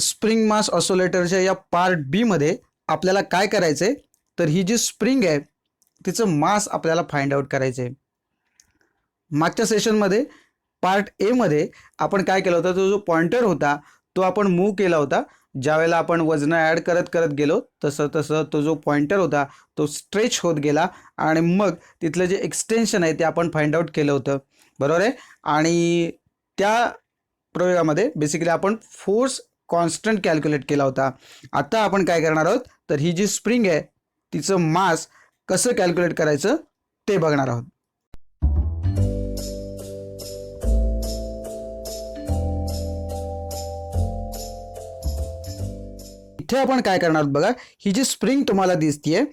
Spring mass ऑसिलेटरच्या या part बी मध्ये आपल्याला काय करायचंय, तर ही जी स्प्रिंग आहे तिचं मास आपल्याला फाइंड आउट करायचंय. मागच्या सेशनमध्ये पार्ट ए मध्ये आपण काय केलं होतं, तो जो पॉइंटर होता तो आपण मूव्ह केला होता. ज्यावेळेला आपण वजन ॲड करत करत गेलो तसं तसं तो जो पॉइंटर होता तो स्ट्रेच होत गेला आणि मग तिथलं जे एक्सटेन्शन आहे ते आपण फाइंड आउट केलं होतं, बरोबर आहे. आणि त्या प्रयोगामध्ये बेसिकली आपण फोर्स कॉन्स्टंट कॅल्क्युलेट केला होता. आता आपण काय करणार आहोत, तर ही जी स्प्रिंग आहे तिचं मास कसं कॅल्क्युलेट करायचं ते बघणार आहोत. इथे आपण काय करणार आहोत बघा, ही जी स्प्रिंग तुम्हाला दिसतीये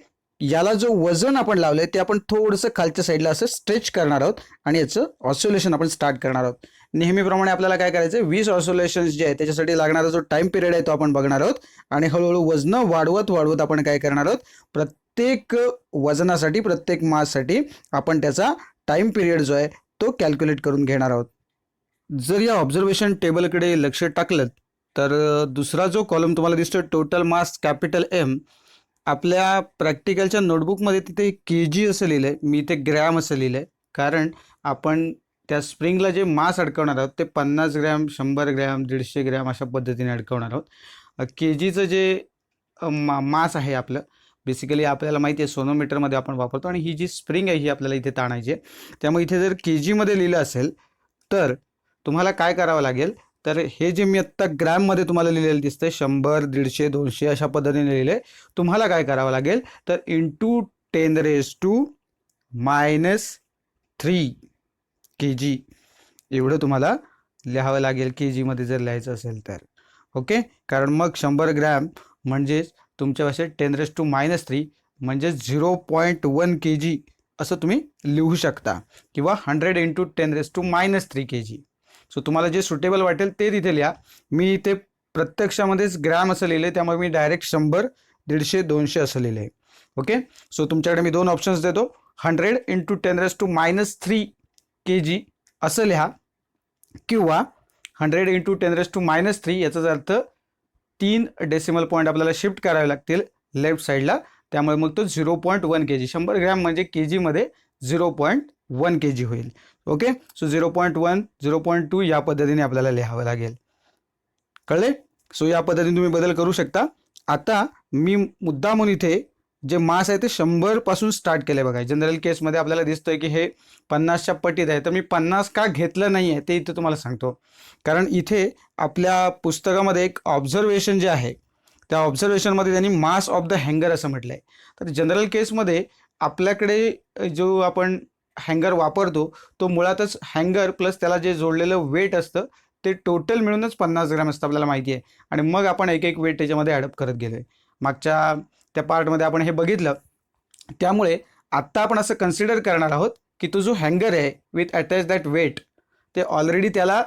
याला जो वजन आपण लावलंय ते आपण थोडंसं खालच्या साईडला असं स्ट्रेच करणार आहोत आणि याचं ऑसिलेशन आपण स्टार्ट करणार आहोत. नेहमीप्रमाणे आपल्याला काय करायचं, 20 ऑसिलेशन्स जे आहे त्याच्यासाठी लागणारा जो टाइम पिरियड आहे तो आपण बघणार आहोत आणि हळूहळू वजन वाढवत वाढवत आपण काय करणार आहोत, प्रत्येक वजनासाठी प्रत्येक माससाठी आपण त्याचा टाइम पिरियड जो आहे तो कॅल्क्युलेट करून घेणार आहोत. जर या ऑब्झर्वेशन टेबलकडे लक्ष टाकलं तर दुसरा जो कॉलम तुम्हाला दिसतो टोटल मास कॅपिटल एम, आपल्या प्रॅक्टिकलच्या नोटबुकमध्ये तिथे के जी असं लिहिलं आहे, मी इथे ग्रॅम असं लिहिलं आहे. कारण आपण त्या स्प्रिंगला जे मास अडकवणार आहोत ते 50 ग्रॅम 100 ग्रॅम 150 ग्रॅम अशा पद्धतीने अडकवणार आहोत. के जीचं जे मास आहे आपलं बेसिकली आपल्याला माहिती आहे सोनोमीटरमध्ये आपण वापरतो आणि ही जी स्प्रिंग आहे ही आपल्याला इथे ताणायची आहे. त्यामुळे इथे जर के जीमध्ये लिहिलं असेल तर तुम्हाला काय करावं लागेल, तर हे जे मी आत्ता ग्रॅममध्ये तुम्हाला लिहिलेलं दिसतंय 100 150 200 अशा पद्धतीने लिहिले, तुम्हाला काय करावं लागेल तर इंटू 10⁻³ के जी एवढं तुम्हाला लिहावं लागेल के जीमध्ये जर लिहायचं असेल तर. ओके, कारण मग 100 ग्रॅम म्हणजेच तुमच्या भाषेत 10⁻³ म्हणजे 0.1 के जी असं तुम्ही लिहू शकता किंवा 100 × 10⁻³ के जी. सो तुम्हाला जे सुटेबल वाटेल ते तिथे लिहा. मी इथे प्रत्यक्षामध्येच ग्रॅम असं लिहिलं आहे त्यामुळे मी डायरेक्ट 100 150 200 असं लिहिलं आहे. ओके, सो तुमच्याकडे मी 2 ऑप्शन्स देतो, 100 × 10⁻³ के जी असं लिहा किंवा 100 × 10⁻³ याचाच अर्थ 3 डेसिमल पॉईंट आपल्याला शिफ्ट करावे लागतील लेफ्ट साईडला, त्यामुळे मग तो 0.1 के जी, 100 ग्रॅम म्हणजे के जीमध्ये 0.1 के जी होईल. ओके, सो 0.1 0.2 या पद्धतीने आपल्याला लिहावं लागेल. कळले? सो या पद्धतीने तुम्ही बदल करू शकता. आता मी मुद्दामून इथे जे मास आहे ते 100 पासून स्टार्ट केलंय बघा. जनरल केसमध्ये आपल्याला दिसतंय की हे 50च्या पटीत आहे, तर मी 50 का घेतलं नाही आहे ते इथे तुम्हाला सांगतो. कारण इथे आपल्या पुस्तकामध्ये एक ऑब्झर्वेशन जे आहे त्या ऑब्झर्वेशनमध्ये त्यांनी मास ऑफ द हँगर असं म्हटलं आहे. तर जनरल केसमध्ये आपल्याकडे जो आपण हँगर वापरतो तो मुळातच हँगर प्लस त्याला जे जोडलेलं वेट असतं ते टोटल मिळूनच 50 ग्रॅम असतं आपल्याला माहिती आहे. आणि मग आपण एक एक वेट त्याच्यामध्ये ॲडअप करत गेलो आहे. मागच्या त्या पार्टमध्ये आपण हे बघितलं. त्यामुळे आत्ता आपण असं कन्सिडर करणार आहोत की तो जो हँगर आहे विथ अटॅच दॅट वेट ते ऑलरेडी त्याला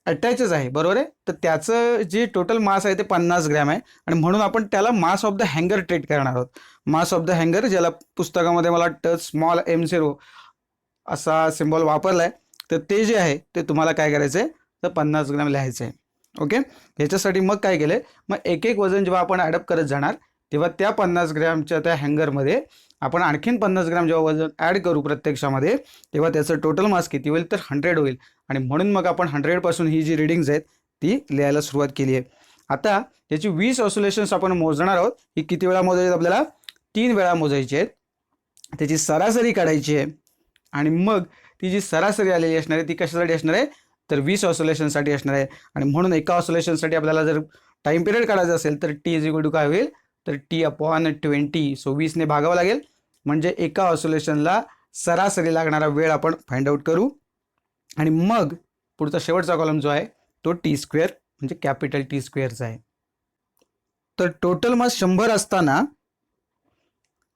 अटॅचच आहे, बरोबर आहे. तर त्याचं जे टोटल मास आहे ते 50 ग्रॅम आहे आणि म्हणून आपण त्याला मास ऑफ द हँगर ट्रीट करणार आहोत. मास ऑफ द हँगर ज्याला पुस्तकामध्ये मला वाटतं स्मॉल m0 असा सिम्बॉल वापरला आहे, तर ते जे आहे ते तुम्हाला काय करायचं आहे तर 50 ग्रॅम लिहायचं आहे. ओके, ह्याच्यासाठी मग काय केलं आहे, मग एक एक वजन जेव्हा आपण ॲडअप करत जाणार तेव्हा त्या 50 ग्रॅमच्या त्या हँगरमध्ये आपण आणखीन 50 ग्रॅम जेव्हा वजन ॲड करू प्रत्यक्षामध्ये तेव्हा त्याचं टोटल मास किती होईल तर 100 होईल. आणि म्हणून मग आपण 100 पासून ही जी रिडिंग्ज आहेत ती लिहायला सुरुवात केली आहे. आता याची 20 ऑसिलेशन्स आपण मोजणार आहोत. ही किती वेळा मोजायची आपल्याला 3 वेळा मोजायची आहेत. त्याची सरासरी काढायची आहे आणि मग ती जी सरासरी आलेली असणार आहे ती कशासाठी असणार आहे तर 20 ऑसिलेशनसाठी असणार आहे. आणि म्हणून एका ऑसिलेशनसाठी आपल्याला जर टाइम पिरियड काढायचा असेल तर टी इज इक्वल टू काय होईल तर T/20. सो 20ने भागावं लागेल म्हणजे एका ऑसिलेशनला सरासरी लागणारा वेळ आपण फाइंड आउट करू. आणि मग पुढचा शेवटचा कॉलम जो आहे तो T² म्हणजे कॅपिटल T² आहे. तर टोटल मास 100 असताना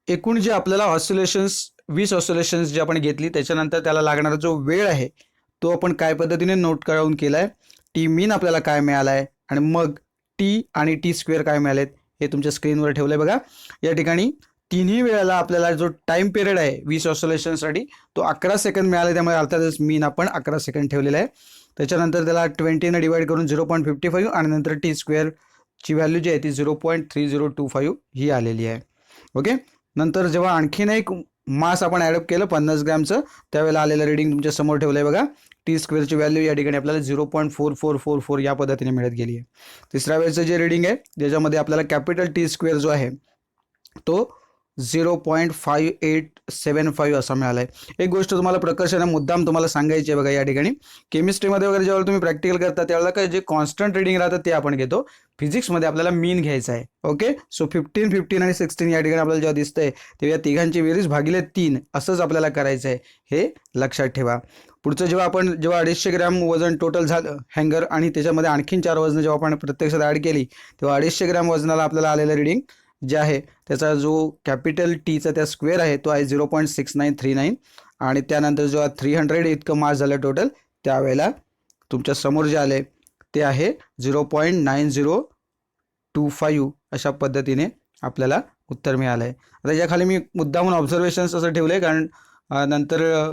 एकूण जे आपल्याला ऑसिलेशन्स 20 ऑसिलेशन्स जे आपण घेतली त्याच्यानंतर त्याला लागणारा जो वेळ आहे तो आपण काय पद्धतीने नोट करून केला आहे. टी मीन आपल्याला काय मिळाला आहे आणि मग टी आणि T² काय मिळालेत हे तुमच्या स्क्रीनवर ठेवलं आहे बघा. या ठिकाणी तिन्ही वेळेला आपल्याला जो टाइम पिरियड आहे 20 ऑसिलेशनसाठी तो 11 सेकंद मिळाला, त्यामुळे अर्थातच मीन आपण 11 सेकंद ठेवलेला आहे. त्याच्यानंतर त्याला 20ने डिवाइड करून 0.55 आणि नंतर टी स्क्वेअरची व्हॅल्यू जी आहे ती 0.3025 ही आलेली आहे. ओके. नंतर जेव्हा आणखीन एक मास आपण ॲडअप केलं 50 ग्रॅमचं, त्यावेळेला आलेलं रिडिंग तुमच्या समोर ठेवलं आहे बघा. टी स्क्वेअरची व्हॅल्यू या ठिकाणी आपल्याला 0.4444 या पद्धतीने मिळत गेली आहे. तिसऱ्या वेळेचं जे रिडिंग आहे ज्याच्यामध्ये आपल्याला कॅपिटल टी स्क्वेअर जो आहे तो 0.5875 असा मिळाला आहे. एक गोष्ट तुम्हाला प्रकर्षाने मुद्दाम तुम्हाला सांगायची आहे बघा या ठिकाणी. केमिस्ट्रीमध्ये वगैरे जेव्हा तुम्ही प्रॅक्टिकल करता त्यावेळेला काय जे कॉन्स्टंट रिडिंग राहतं ते आपण घेतो. फिजिक्समध्ये आपल्याला मीन घ्यायचा आहे. ओके. सो 15, 15 आणि 16 या ठिकाणी आपल्याला जेव्हा दिसतंय तेव्हा या तिघांची बेरीज भागिले 3 असंच आपल्याला करायचं आहे, हे लक्षात ठेवा. पुढचं जेव्हा 250 ग्रॅम वजन टोटल झालं हँगर आणि त्याच्यामध्ये आणखीन 4 वजनं जेव्हा आपण प्रत्यक्षात ॲड केली तेव्हा 250 ग्रॅम वजनाला आपल्याला आलेलं रिडिंग जे आहे त्याचा जो कॅपिटल टीचा त्या स्क्वेअर आहे तो आहे 0.6939 आणि त्यानंतर जेव्हा 300 इतकं मास झालं टोटल त्यावेळेला तुमच्या समोर जे आले ते आहे 0.9025 अशा पद्धतीने आपल्याला उत्तर मिळालं आहे. आता याखाली मी मुद्दामून ऑब्झर्वेशन्स असं ठेवलं आहे कारण नंतर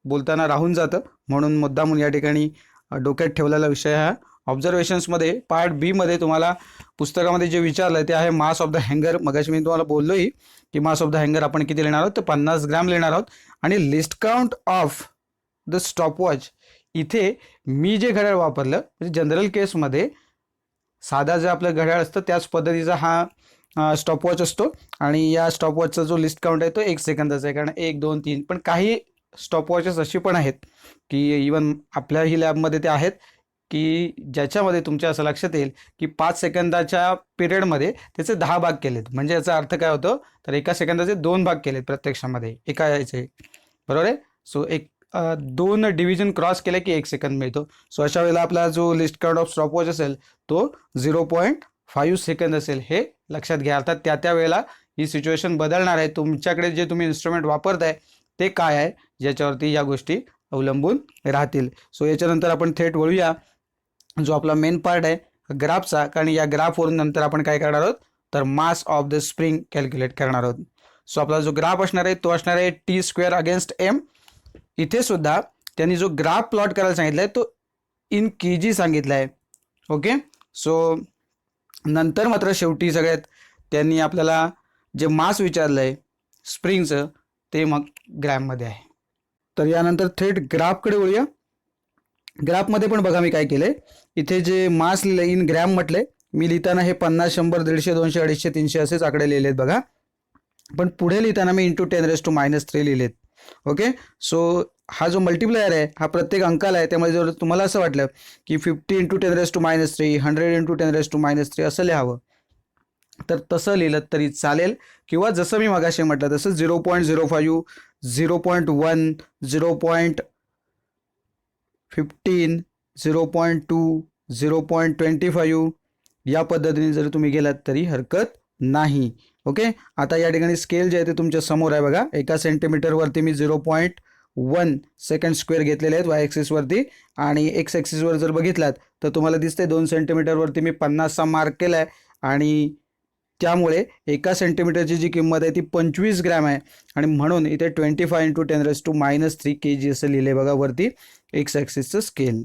बोलताना राहून जातं, म्हणून मुद्दामून या ठिकाणी डोक्यात ठेवलेला विषय हा. ऑब्झर्वेशन्समध्ये पार्ट बी मध्ये तुम्हाला पुस्तकामध्ये जे विचारलं ते आहे मास ऑफ द हँगर. मगाशी मी तुम्हाला बोललोही की मास ऑफ द हँगर आपण किती लिहिणार आहोत तर 50 ग्रॅम लिहिणार आहोत. आणि list count of the stopwatch, इथे मी जे घड्याळ वापरलं म्हणजे जनरल केसमध्ये साधा जे आपलं घड्याळ असतं त्याच पद्धतीचा हा स्टॉपवॉच असतो आणि या स्टॉपवॉचचा जो लिस्ट काउंट आहे तो 1 सेकंदाचा आहे. कारण 1, 2, 3 पण काही स्टॉपवॉचेस अशी पण आहेत की इवन आपल्याही लॅबमध्ये ते आहेत की ज्याच्यामध्ये तुमच्या असं लक्षात येईल की 5 सेकंदाच्या पिरियडमध्ये त्याचे 10 भाग केलेत. म्हणजे याचा अर्थ काय होतो तर 1 सेकंदाचे 2 भाग केलेत प्रत्यक्षामध्ये एका याचे, बरोबर आहे. सो 2 डिव्हिजन क्रॉस केले की 1 सेकंद मिळतो. सो अशा वेळेला आपला जो लिस्ट काउंट ऑफ स्टॉपवॉच असेल तो 0.5 सेकंद असेल, हे लक्षात घ्या. अर्थात त्या वेळेला ही सिच्युएशन बदलणार आहे. तुमच्याकडे जे तुम्ही इन्स्ट्रुमेंट वापरताय ते काय आहे ज्याच्यावरती या गोष्टी अवलंबून राहतील. सो याच्यानंतर आपण थेट वळूया जो आपला मेन पार्ट आहे ग्राफचा, कारण या ग्राफवरून नंतर आपण काय करणार आहोत तर मास ऑफ द स्प्रिंग कॅल्क्युलेट करणार आहोत. सो आपला जो ग्राफ असणार आहे तो असणार आहे टी स्क्वेअर अगेन्स्ट एम. इथे सुद्धा त्यांनी जो ग्राफ प्लॉट करायला सांगितला आहे तो इन केजी सांगितला आहे. ओके. सो नंतर मात्र शेवटी सगळ्यात त्यांनी आपल्याला जे मास विचारलं आहे स्प्रिंगचं ते मग ग्रॅममध्ये आहे. तर यानंतर थेट ग्राफकडे वळूया. ग्राफमध्ये पण बघा मी काय केलंय, इथे जे मास लिहिलं इन ग्रॅम म्हटलंय, मी लिहिताना हे 50, 100, 150, 200, 250, 300 असेच आकडे लिहिलेत बघा. पण पुढे लिहिताना मी × 10⁻³ लिहिलेत. ओके. सो हा जो मल्टिप्लायर आहे हा प्रत्येक अंकाला आहे, त्यामुळे जर तुम्हाला असं वाटलं की 50 × 10⁻³, 100 × 10⁻³ असं लिहावं तर तसं लिहिलं तरी चालेल, किंवा जसं मी मगाशी म्हटलं तसं 0.05, 0.1, 0.15, 0.2, 0.25 या पद्धतीने जर तुम्ही गेलात तरी हरकत नाही. ओके. आता या ठिकाणी स्केल जे आहे ते तुमच्या समोर आहे बघा. 1 सेंटीमीटरवरती मी 0.1 सेकंड स्क्वेअर घेतलेले आहेत वाय ॲक्सिसवरती, आणि एक्स ॲक्सिसवर जर बघितलात तर तुम्हाला दिसते 2 सेंटीमीटरवरती मी 50चा मार्क केला आहे आणि त्यामुळे 1 सेंटीमीटरची जी किंमत आहे ती 25 ग्रॅम आहे आणि म्हणून इथे 25 × 10⁻³ kg असं लिहिले बघा वरती एक्स ॲक्सिसचं स्केल.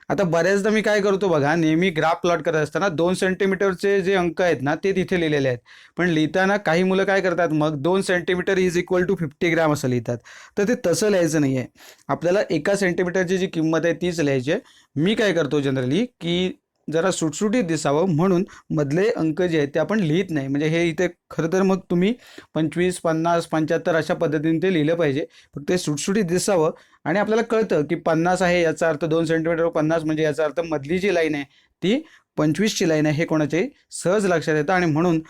आता बऱ्याचदा मी काय करतो बघा, नेहमी ग्राफ प्लॉट करत असताना 2 सेंटीमीटरचे जे अंक आहेत ना ते तिथे लिहिलेले आहेत, पण लिहिताना काही मुलं काय करतात मग 2 सेंटीमीटर = 50 ग्रॅम असं लिहितात. तर ते तसं लिहायचं नाही आहे. आपल्याला 1 सेंटीमीटरची जी किंमत आहे तीच लिहायची आहे. मी काय करतो जनरली की जरा सुटसुटीत दिसावं म्हणून मधले अंक जे आहेत ते आपण लिहित नाही. म्हणजे हे इथे खरं तर मग तुम्ही 25, 50, 75 अशा पद्धतीने ते लिहिलं पाहिजे. फक्त ते सुटसुटीत दिसावं आणि आपल्याला कळतं की 50 आहे याचा अर्थ 2 सेंटीमीटरवर 50 म्हणजे याचा अर्थ मधली जी लाईन आहे ती 25ची लाईन आहे, हे कोणाच्याही सहज लक्षात येतं. आणि म्हणून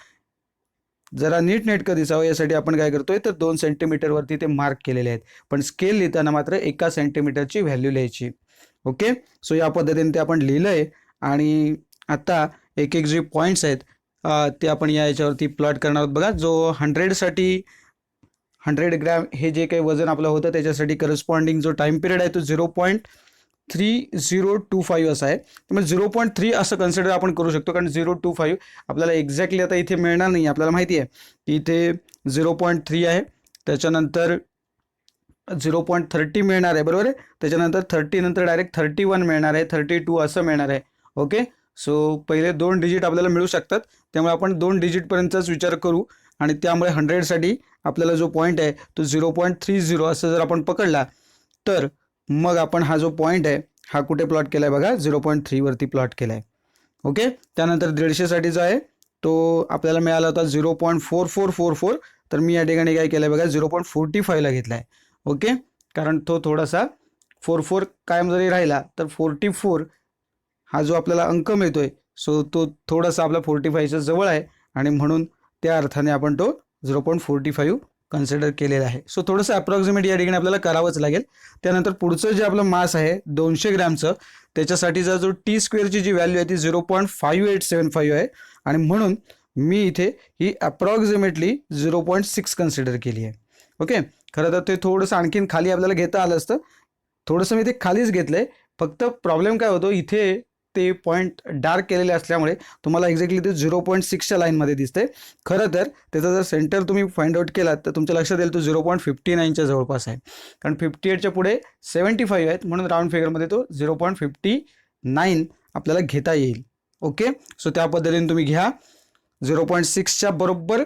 जरा नीटनेटकं दिसावं यासाठी आपण काय करतोय तर 2 सेंटीमीटरवरती ते मार्क केलेले आहेत, पण स्केल लिहिताना मात्र 1 सेंटीमीटरची व्हॅल्यू लिहायची. ओके. सो या पद्धतीने ते आपण लिहिलं आहे. आणि आता एक जे पॉईंट्स आहेत ते आपण याच्यावरती प्लॉट करणार आहोत बघा. जो 100साठी 100 ग्रॅम हे जे काही वजन आपलं होतं त्याच्यासाठी करस्पॉन्डिंग जो टाईम पिरियड आहे तो 0.3025 असा आहे. त्यामुळे 0.3 असं कन्सिडर आपण करू शकतो, कारण 0.25 आपल्याला एक्झॅक्टली आता इथे मिळणार नाही. आपल्याला माहिती आहे की इथे 0.3 आहे, त्याच्यानंतर 0.30 मिळणार आहे, बरोबर आहे. त्याच्यानंतर 30 नंतर डायरेक्ट 31 मिळणार आहे, 32 असं मिळणार आहे. ओके, सो पहिले 2 डिजिट आपल्याला मिळू शकतात, त्यामुळे आपण 2 डिजिटपर्यंतचाच विचार करू. आणि त्यामुळे 100साठी आपल्याला जो पॉईंट आहे तो 0.30 असं जर आपण पकडला, तर मग आपण हा जो पॉईंट आहे हा कुठे प्लॉट केला आहे बघा, 0.3 वरती प्लॉट केला आहे. ओके, त्यानंतर 150साठी जो आहे तो आपल्याला मिळाला होता 0.4444, तर मी या ठिकाणी काय केलं आहे बघा, 0.45ला घेतला आहे. ओके, कारण तो थोडासा 44 कायम जरी राहिला तर 44 हा जो आपल्याला अंक मिळतोय, सो तो थोडासा आपला 45च्या जवळ आहे, आणि म्हणून त्या अर्थाने आपण तो 0.45 कन्सिडर केलेला आहे. सो थोडंसं अप्रॉक्सिमेट या ठिकाणी आपल्याला करावंच लागेल. त्यानंतर पुढचं जे आपलं मास आहे 200 ग्रॅमचं, त्याच्यासाठीचा जो टी स्क्वेअरची जी व्हॅल्यू आहे ती 0.5875 आहे, आणि म्हणून मी इथे ही अप्रॉक्सिमेटली 0.6 कन्सिडर केली आहे. ओके, खरं तर ते थोडंसं आणखीन खाली आपल्याला घेता आलं असतं, थोडंसं मी ते खालीच घेतलं आहे. फक्त प्रॉब्लेम काय होतो, इथे ते पॉईंट डार्क केलेले असल्यामुळे तुम्हाला एक्झॅक्टली ते 0.6च्या लाईनमध्ये दिसते. खरं तर त्याचा जर सेंटर तुम्ही फाइंड आउट केलात तर तुमच्या लक्षात येईल तो 0.59च्या जवळपास आहे, कारण 58च्या पुढे 75 आहेत, म्हणून राऊंड फिगरमध्ये तो 0.59 आपल्याला घेता येईल. ओके, सो त्या पद्धतीने तुम्ही घ्या. 0.6च्या बरोबर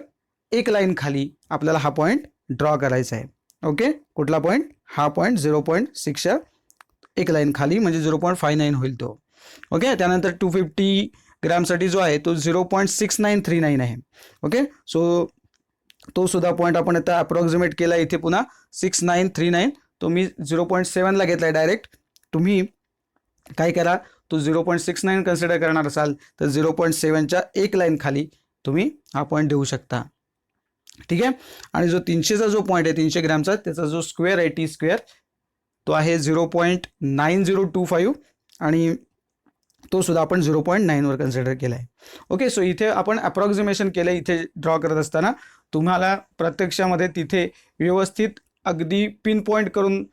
एक लाईन खाली आपल्याला हा पॉईंट ड्रॉ करायचा आहे. ओके, कुठला पॉईंट, हा पॉईंट 0.6च्या एक लाईन खाली, म्हणजे 0.59 होईल तो. ओके, त्यानंतर 250 ग्रॅमसाठी जो आहे तो 0.6939 आहे. ओके, सो तो सुद्धा पॉईंट आपण आता अप्रॉक्सिमेट केला इथे पुन्हा 6939, तो मी 0.7ला घेतला आहे डायरेक्ट. तुम्ही काय करा, तो 0.69 कन्सिडर करणार असाल तर 0.7च्या एक लाईन खाली तुम्ही हा पॉईंट देऊ शकता. ठीक आहे, आणि जो 300चा जो पॉईंट आहे 300 ग्रॅमचा, त्याचा जो स्क्वेअर आहे टी स्क्वेअर, तो आहे 0.9025, आणि तो सुद्धा आपण 0.9 वर कन्सिडर केला आहे. ओके, सो इथे आपण अप्रॉक्सिमेशन केलं. इथे ड्रॉ करत असताना तुम्हाला प्रत्यक्षामध्ये तिथे व्यवस्थित अगदी पिन पॉईंट करून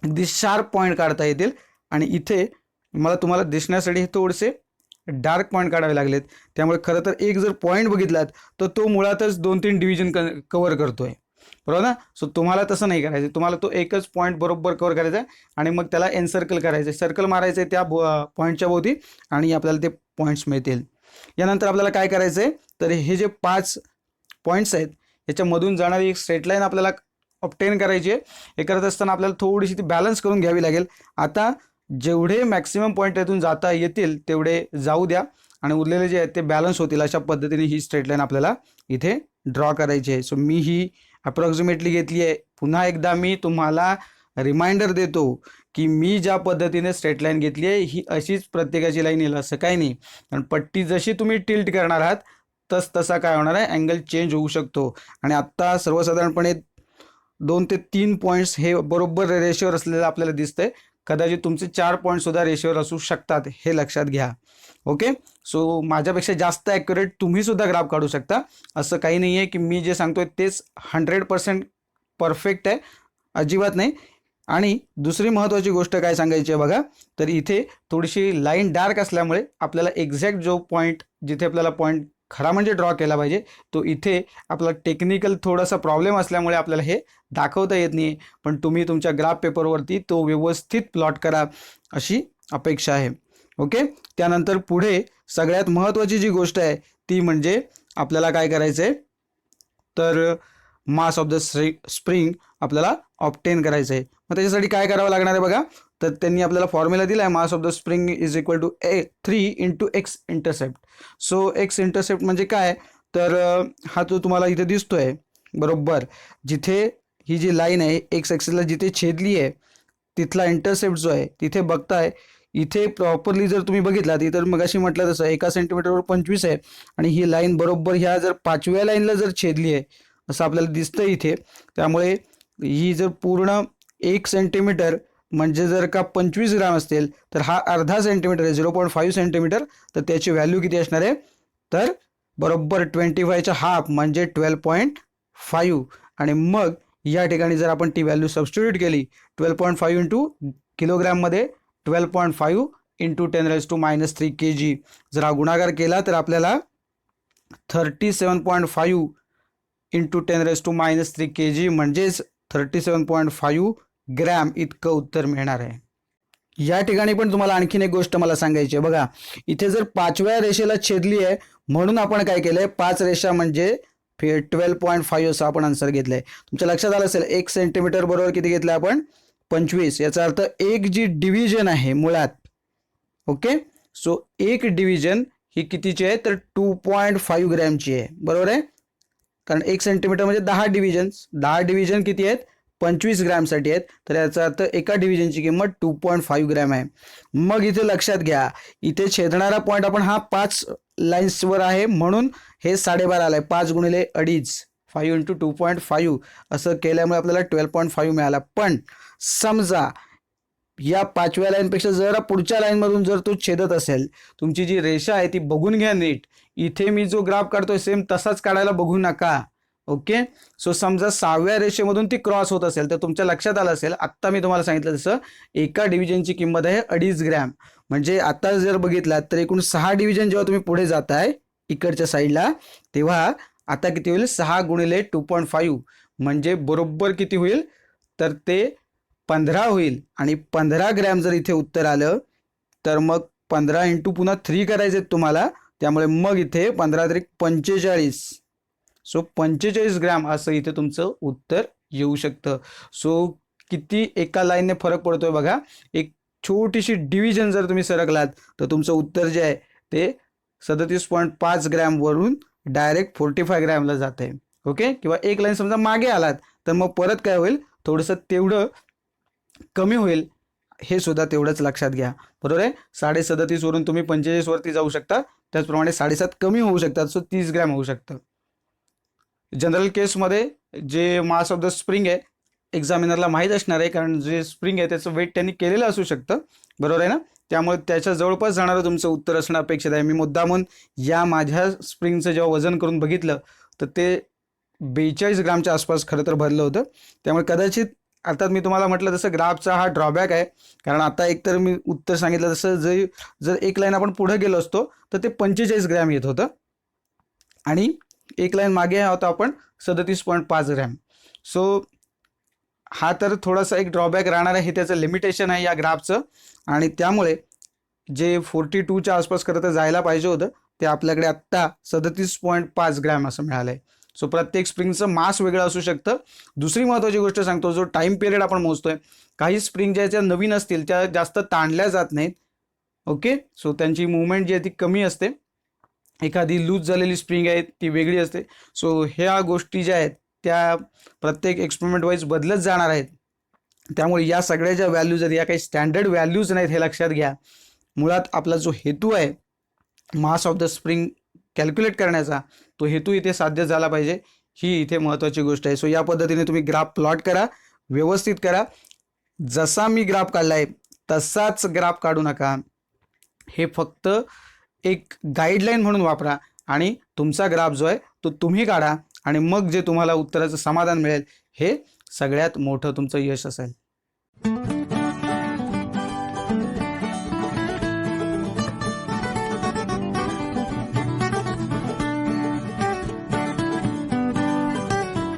अगदी शार्प पॉईंट काढता येतील, आणि इथे मला तुम्हाला दिसण्यासाठी थोडेसे डार्क पॉईंट काढावे लागलेत. त्यामुळे खरं तर एक जर पॉईंट बघितलात तर तो मुळातच 2-3 डिव्हिजन कव्हर करतोय, बरोबर ना. सो तुम्हाला तसं नाही करायचं, तुम्हाला तो एकच पॉईंट बरोबर कव्हर करायचा आहे, आणि मग त्याला एनसर्कल करायचं आहे, सर्कल मारायचं आहे त्या पॉईंटच्या भोवती, आणि आपल्याला ते पॉईंट्स मिळतील. यानंतर आपल्याला काय करायचं आहे, तर हे जे 5 पॉईंट्स आहेत याच्यामधून जाणारी एक स्ट्रेट लाईन आपल्याला ऑब्टेन करायची आहे. हे करत असताना आपल्याला थोडीशी ती बॅलन्स करून घ्यावी लागेल. आता जेवढे मॅक्सिमम पॉईंट यातून जाता येतील तेवढे जाऊ द्या, आणि उरलेले जे आहेत ते बॅलन्स होतील, अशा पद्धतीने ही स्ट्रेट लाईन आपल्याला इथे ड्रॉ करायची आहे. सो मी ही अप्रॉक्सिमेटली घेतली आहे. पुन्हा एकदा मी तुम्हाला रिमाइंडर देतो की मी ज्या पद्धतीने स्ट्रेट लाईन घेतली आहे ही अशीच प्रत्येकाची लाईन येईल असं काही नाही, कारण पट्टी जशी तुम्ही टिल्ट करणार आहात तसा काय होणार आहे, अँगल चेंज होऊ शकतो. आणि आत्ता सर्वसाधारणपणे 2 ते 3 पॉईंट्स हे बरोबर रेशोवर असलेलं आपल्याला दिसतंय. कदाचित तुमचे 4 पॉईंटसुद्धा रेशोवर असू शकतात, हे लक्षात घ्या. ओके, सो माझ्यापेक्षा जास्त ॲक्युरेट तुम्ही सुद्धा ग्राफ काढू शकता. असं काही नाही आहे की मी जे सांगतोय तेच 100% परफेक्ट आहे, अजिबात नाही. आणि दुसरी महत्त्वाची गोष्ट काय सांगायची आहे बघा, तर इथे थोडीशी लाईन डार्क असल्यामुळे आपल्याला एक्झॅक्ट जो पॉईंट जिथे आपल्याला पॉईंट खरा म्हणजे ड्रॉ केला पाहिजे तो इथे आपला टेक्निकल थोडासा प्रॉब्लेम असल्यामुळे आपल्याला हे दाखवता येत नाही. पण तुम्ही तुमच्या ग्राफ पेपरवरती तो व्यवस्थित प्लॉट करा अशी अपेक्षा आहे. ओके, त्यानंतर पुढे सगळ्यात महत्त्वाची जी गोष्ट आहे ती म्हणजे आपल्याला काय करायचं आहे, तर मास ऑफ द स्प्रिंग आपल्याला ऑब्टेन करायचं आहे. मग त्याच्यासाठी काय करावं लागणार आहे बघा, तर त्यांनी आपल्याला फॉर्म्युला दिला आहे, mass of the spring is equal to 3 × x intercept. So x intercept म्हणजे काय, तर हा जो तुम्हाला इथे दिसतोय बरोबर, जिथे ही जी लाईन आहे एक्स ॲक्सिसला जिथे छेदली आहे तिथला इंटरसेप्ट जो आहे तिथे बघताय, इथे प्रॉपरली जर तुम्ही बघितला तर मग अशी म्हटलं तसं 1 सेंटीमीटरवर 25 आहे, आणि ही लाईन बरोबर ह्या जर 5व्या लाईनला जर छेदली आहे असं आपल्याला दिसतं इथे. त्यामुळे ही जर पूर्ण 1 सेंटीमीटर म्हणजे जर का 25 ग्राम असेल तर हा अर्धा सेंटीमीटर आहे, 0.5 सेंटीमीटर, तर त्याची व्हॅल्यू किती असणार आहे, तर बरोबर 25च्या हाफ म्हणजे 12.5. आणि मग या ठिकाणी जर आपण ती व्हॅल्यू सबस्टिट्यूट केली 12.5 इंटू किलोग्राममध्ये 12.5 इंटू 10⁻³ kg, जर हा गुणाकार केला तर आपल्याला 37.5 इंटू 10⁻³ kg म्हणजेच 37.5 ग्रॅम इतकं उत्तर मिळणार आहे. या ठिकाणी पण तुम्हाला आणखीन एक गोष्ट मला सांगायची आहे. बघा, इथे जर 5व्या रेषेला छेदली आहे म्हणून आपण काय केलंय, 5 रेषा म्हणजे 12.5 असं आपण आन्सर घेतलंय. तुमच्या लक्षात आलं असेल 1 सेंटीमीटर बरोबर किती घेतलं आपण, 25. याचा अर्थ एक जी डिव्हिजन आहे मुळात, ओके, सो एक डिव्हिजन ही कितीची आहे तर 2.5 ग्रॅमची आहे, बरोबर आहे. कारण 1 सेंटीमीटर म्हणजे 10 डिव्हिजन्स, 10 डिव्हिजन किती आहेत, 25 ग्रॅमसाठी आहेत. तर याचा अर्थ एका डिव्हिजनची किंमत 2.5 ग्रॅम आहे. मग इथे लक्षात घ्या, इथे छेदणारा पॉईंट आपण हा 5 लाईन्सवर आहे म्हणून हे 12.5 आलाय. 5 गुणिले 2.5, 5 × 2.5 असं केल्यामुळे आपल्याला 12.5 मिळाला. पण समजा या 5व्या लाईनपेक्षा जरा पुढच्या लाईनमधून जर तो छेदत असेल, तुमची जी रेषा आहे ती बघून घ्या नीट. इथे मी जो ग्राफ काढतोय सेम तसाच काढायला बघू नका, ओके. सो समजा 6व्या रेषेमधून ती क्रॉस होत असेल तर तुमच्या लक्षात आलं असेल, आत्ता मी तुम्हाला सांगितलं तसं एका डिव्हिजनची किंमत आहे 2.5 ग्रॅम. म्हणजे आता जर बघितलात तर एकूण 6 डिव्हिजन जेव्हा तुम्ही पुढे जाताय इकडच्या साईडला, तेव्हा आता किती होईल, 6 गुणिले 2.5 म्हणजे बरोबर किती होईल तर ते 15 होईल. आणि 15 ग्रॅम जर इथे उत्तर आलं तर मग 15 × पुन्हा 3 करायचे तुम्हाला, त्यामुळे मग इथे 15 × 45. सो 45 ग्रॅम असं इथे तुमचं उत्तर येऊ शकतं. सो किती एका लाईनने फरक पडतोय बघा. एक छोटीशी डिव्हिजन जर तुम्ही सरकलात तर तुमचं उत्तर जे आहे ते 37.5 ग्रॅमवरून डायरेक्ट 45 ग्रॅमला जाते, ओके. किंवा एक लाईन समजा मागे आलात तर मग परत काय होईल, थोडंसं तेवढं कमी होईल, हे सुद्धा तेवढंच लक्षात घ्या, बरोबर आहे. 37.5 वरून तुम्ही 45 वरती जाऊ शकता, त्याचप्रमाणे 7.5 कमी होऊ शकतात, सो 30 ग्रॅम होऊ शकतं. जनरल केसमध्ये जे मास ऑफ द स्प्रिंग आहे एक्झामिनरला माहीत असणार आहे, कारण जे स्प्रिंग आहे त्याचं वेट त्यांनी केलेलं असू शकतं, बरोबर आहे ना. त्यामुळे त्याच्या जवळपास जाणारं तुमचं उत्तर असणं अपेक्षित आहे. मी मुद्दामून या माझ्या स्प्रिंगचं जेव्हा वजन करून बघितलं तर ते 42 ग्रामच्या आसपास खरं तर भरलं होतं. त्यामुळे कदाचित अर्थात मी तुम्हाला म्हटलं तसं ग्राफचा हा ड्रॉबॅक आहे, कारण आता एकतर मी उत्तर सांगितलं तसं जर एक लाईन आपण पुढे गेलो असतो तर ते 45 ग्रॅम येत होतं आणि एक लाईन मागे होता आपण 37.5 ग्रॅम. सो हा तर थोडासा एक ड्रॉबॅक राहणार आहे, हे त्याचं लिमिटेशन आहे या ग्राफचं. आणि त्यामुळे जे 42च्या आसपास खरं तर जायला पाहिजे होतं ते आपल्याकडे आत्ता 37.5 ग्रॅम असं मिळालं आहे. सो प्रत्येक स्प्रिंगचं मास वेगळं असू शकतं. दुसरी महत्त्वाची गोष्ट सांगतो, जो टाईम पिरियड आपण मोजतोय, काही स्प्रिंग ज्या नवीन असतील त्या जास्त ताणल्या जात नाहीत, ओके. सो त्यांची मुवमेंट जी आहे ती कमी असते. एखादी लूज झालेली स्प्रिंग आहे ती वेगळी असते. सो ह्या गोष्टी ज्या आहेत त्या प्रत्येक एक्सपेरिमेंट वाईज बदलत जाणार आहेत. त्यामुळे या सगळ्या ज्या व्हॅल्यूज आहेत या काही स्टँडर्ड व्हॅल्यूज नाहीत, हे लक्षात घ्या. मुळात आपला जो हेतू आहे mass of the spring calculate करण्याचा, तो हेतू इथे साध्य झाला पाहिजे, ही इथे महत्त्वाची गोष्ट आहे. सो या पद्धतीने तुम्ही ग्राफ प्लॉट करा, व्यवस्थित करा. जसा मी ग्राफ काढला आहे तसाच ग्राफ काढू नका, हे फक्त एक गाईडलाईन म्हणून वापरा आणि तुमचा ग्राफ जो आहे तो तुम्ही काढा आणि मग जे तुम्हाला उत्तराचं समाधान मिळेल हे सगळ्यात मोठं तुमचं यश असेल.